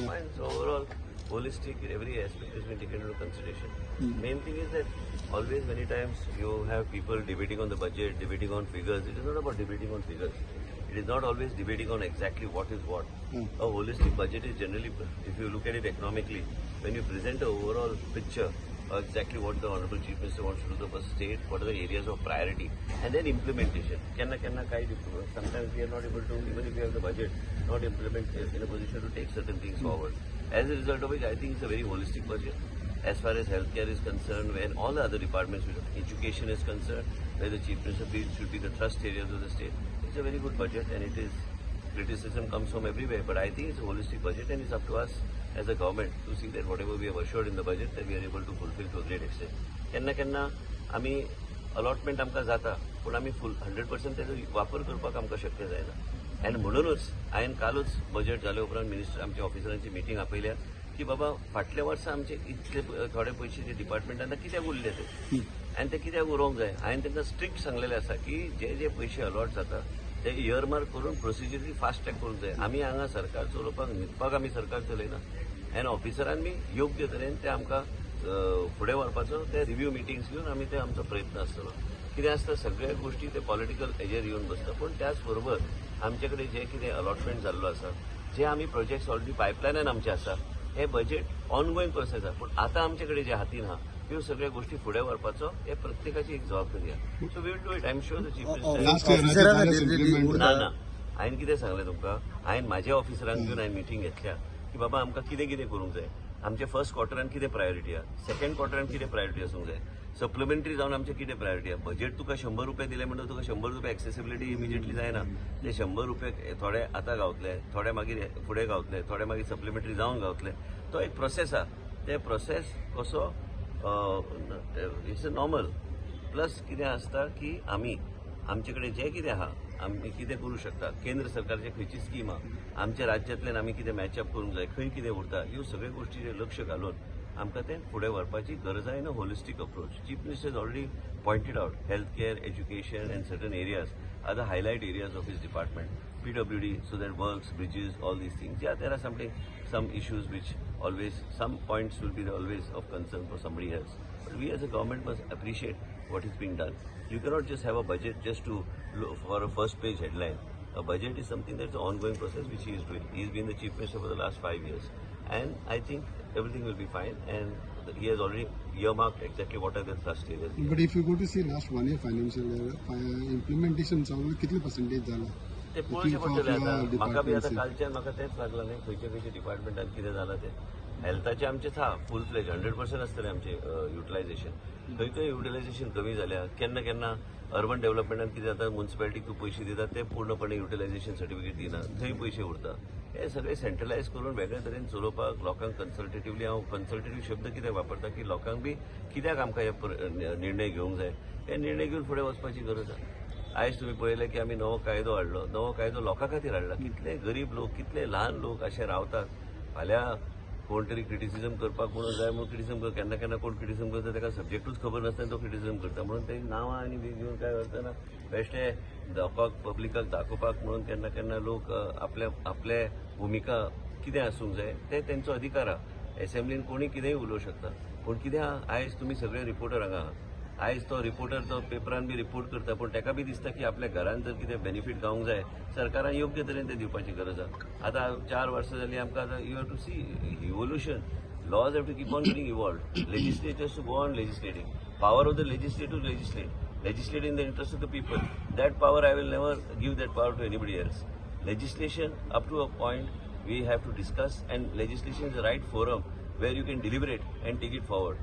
fine. So overall, holistic, every aspect has been taken into consideration. Main thing is that always many times you have people debating on the budget, debating on figures. It is not about debating on figures. It is not always debating on exactly what is what. A holistic budget is generally, if you look at it economically, when you present an overall picture exactly what the Honorable Chief Minister wants to do for the state, what are the areas of priority, and then implementation. Sometimes we are not able to, even if we have the budget, not implement in a position to take certain things forward. As a result of which, I think it's a very holistic budget. As far as healthcare is concerned, when all the other departments, education is concerned, where the Chief Minister feels should be the trust areas of the state, it's a very good budget, and it is, criticism comes from everywhere, but I think it's a holistic budget, and it's up to us as a government to see that whatever we have assured in the budget, that we are able to fulfill to a great extent. केन्ना आम्ही allotment आमकां जाता, पण आम्ही फुल 100% तेजो वापर करपाक आमकां शक्य जायना. आनी म्हणूनच हांवें कालूच बजेट जाले उपरांत मिनिस्टर आमच्या ऑफिसरांची मिटींग आपयल्या की बाबा फाटल्या वर्सा आमचे इतले थोडे पयशे जे डिपार्टमेंटान कित्याक उरले ते, आनी ते कित्याक उरोवंक जाय. हांवें तांकां स्ट्रिक्ट सांगलेलें आसा की जे पयशे अलॉट जाता ते इयरमार्क करून प्रोसिजरी फास्ट ट्रॅक करूंक जाय. आमी हांगा सरकार चलोवपाक न्हिदपाक आमी सरकार चलयना, आनी ऑफिसरांनी योग्य तरेन ते आमकां फुडें व्हरपाचो ते रिव्ह्यू मिटिंग्स घेवन आमी ते आमचो प्रयत्न आसतलो. कितें आसता सगळ्या गोष्टी ते पॉलिटिकल हेजेर येवन बसता, पूण त्याच बरोबर आमचे कडेन जे कितें अलॉटमेंट जाल्लो आसा, जे आमी प्रोजेक्ट्स ऑलरेडी पायपलायनान आमचे आसा, हे बजेट ऑनगोईंग प्रोसेस आसा, पूण आतां आमचे कडेन जे हातीन आहा ह्यो सगळ्या गोष्टी फुडें व्हरपाचो हे प्रत्येकाची एक जबाबदारी आहा. So we will do it. I am sure the chief minister ना हांवें कितें सांगलें तुमकां, हांवें म्हाज्या ऑफिसरांक घेवन हांवें मिटींग घेतल्या की बाबा आमकां कितें कितें करूंक जाय. आमच्या फर्स्ट क्वॉर्टरान कितें प्रायोरिटी आहा, सेकंड क्वॉर्टरान कितें प्रायोरिटी आसूंक जाय, सप्लिमेंटरी जावन आमचें कितें प्रायोरिटी आहा. बजेट तुका 100 रुपये दिले म्हणटच तुका 100 रुपये एक्सेसिबिलिटी इमिजिएटली जायना. ते 100 रुपये थोडे आतां गावतले, थोडे मागीर फुडें गावतले, थोडे मागीर सप्लिमेंटरी जावन गावतले. तो एक प्रोसेस आहा. ते प्रोसेस कसो इट्स अ नॉर्मल. प्लस कितें आसता की आमी आमचे कडेन जें कितें आहा आमी कितें करूं शकता, केंद्र सरकारचे खंयची स्कीम आहा, आमच्या राज्यांतल्यान आमी कितें मॅचअप करूंक जाय, खंय कितें उरता, ह्यो सगळ्यो गोश्टीचेर लक्ष घालून आमकां तें फुडें व्हरपाची गरज आहा in a holistic approach. Chief minister has already pointed out health care, education and certain areas are the highlight areas of his department. PWD, so that works, bridges, all these things. Yeah, there are some issues which always, some points will be always of concern for somebody else. But we as a government must appreciate what is being done. You cannot just have a budget just to look for a first page headline. A budget is something that's an ongoing process which he is doing. He's been the chief minister for the last 5 years. And I think everything will be fine, and he has already earmarked exactly what are the thrust areas. But if you go to see last 1 year financial year, implementation कितले percentage झाला? ते पळोवचें पडटलें आतां. म्हाका बी आतां कालच्यान म्हाका तेंच लागलां न्ही, खंयच्या डिपार्टमेंटान कितें जालां तें. हेल्थाचें आमचें आहा फूल फ्लेज 100% आसतलें आमचें युटिलायझेशन. खंय युटिलायझेशन कमी जाल्या, केन्ना अर्बन डेव्हलपमेंटान कितें जाता, म्युन्सिपालिटीक तूं पयशे दिता ते पूर्णपणे युटिलायझेशन सर्टिफिकेट दिना, थंय पयशे उरता. हे सगळे सेंट्रलायज करून वेगळे तरेन चलोवपाक लोकांक कन्सल्टेटिव्हली, हांव कन्सल्टेटिव्ह शब्द कित्याक वापरता की लोकांक बी कित्याक आमकां हे निर्णय घेवंक जाय, हे निर्णय घेवन फुडें वचपाची गरज आहा. आयज तुमी पळयलें की आमी नवो कायदो हाडलो, नवो कायदो लोकां खातीर हाडला. कितले गरीब लोक, कितले ल्हान लोक अशे रावतात. फाल्यां कोण तरी क्रिटिसिजम करपाक म्हणून जाय म्हणून क्रिटिसिजम करता, केन्ना कोण क्रिटिसिजम करता ताका सब्जेक्टूच खबर नासतना तो क्रिटिसिजम करता, म्हणून ते नांवां आनी बी घेवन काय करतना बेश्टे लोकांक पब्लिकाक दाखोवपाक म्हणून केन्ना लोक आपले भुमिका कितें आसूंक जाय ते तेंचो अधिकार आहा. एसेंब्लीन कोणी कितेंय उलोवंक शकता, पूण कितें आहा, आयज तुमी सगळे रिपोर्टर हांगा आहात. आयज तो रिपोर्टर तो पेपरान बी रिपोर्ट करता, पूण ताका बी दिसता की आपल्या घरान जर कितें बेनिफीट गावंक जाय, सरकारान योग्य तरेन ते दिवपाची गरज आहा. आतां 4 वर्सां जालीं आमकां आतां you have to see evolution. Laws have to keep on getting evolved. Legislatures to go on legislating. Power of the legislature to legislate in the interest of the people. That power I will never give that power to anybody else. Legislation, up to a point, we have to discuss, and legislation is the right forum where you can deliberate and take it forward.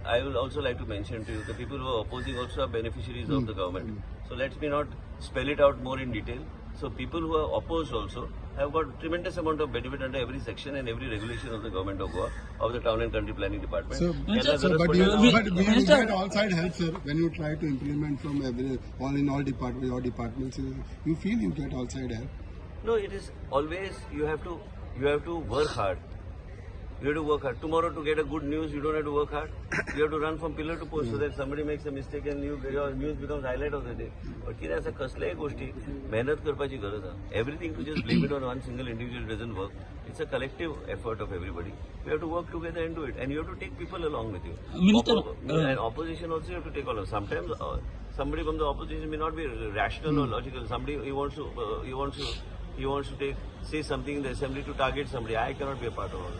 I will also like to mention to you, the people who are opposing also are beneficiaries of the government. So let me not spell it out more in detail. So people who are opposed also have got tremendous amount of benefit under every section and every regulation of the government of Goa, of the town and country planning department. But you get all side help, sir, when you try to implement from all departments, your departments. You feel you get all side help? No, it is always you have to work hard. You have to work hard. Tomorrow to get a good news, you don't have to work hard. You have to run from pillar to post so that somebody makes a mistake and your news becomes highlight of the day. But किती असं कसल्याही गोष्टी मेहनत करपाची गरज आहे. Everything to just blame it on one single individual doesn't work. It's a collective effort of everybody. You have to work together and do it. And you have to take people along with you. Minister, And opposition also you have to take along. Sometimes somebody from the opposition may not be rational or logical. Somebody he wants to say something in the assembly to target somebody. I cannot be a part of all that.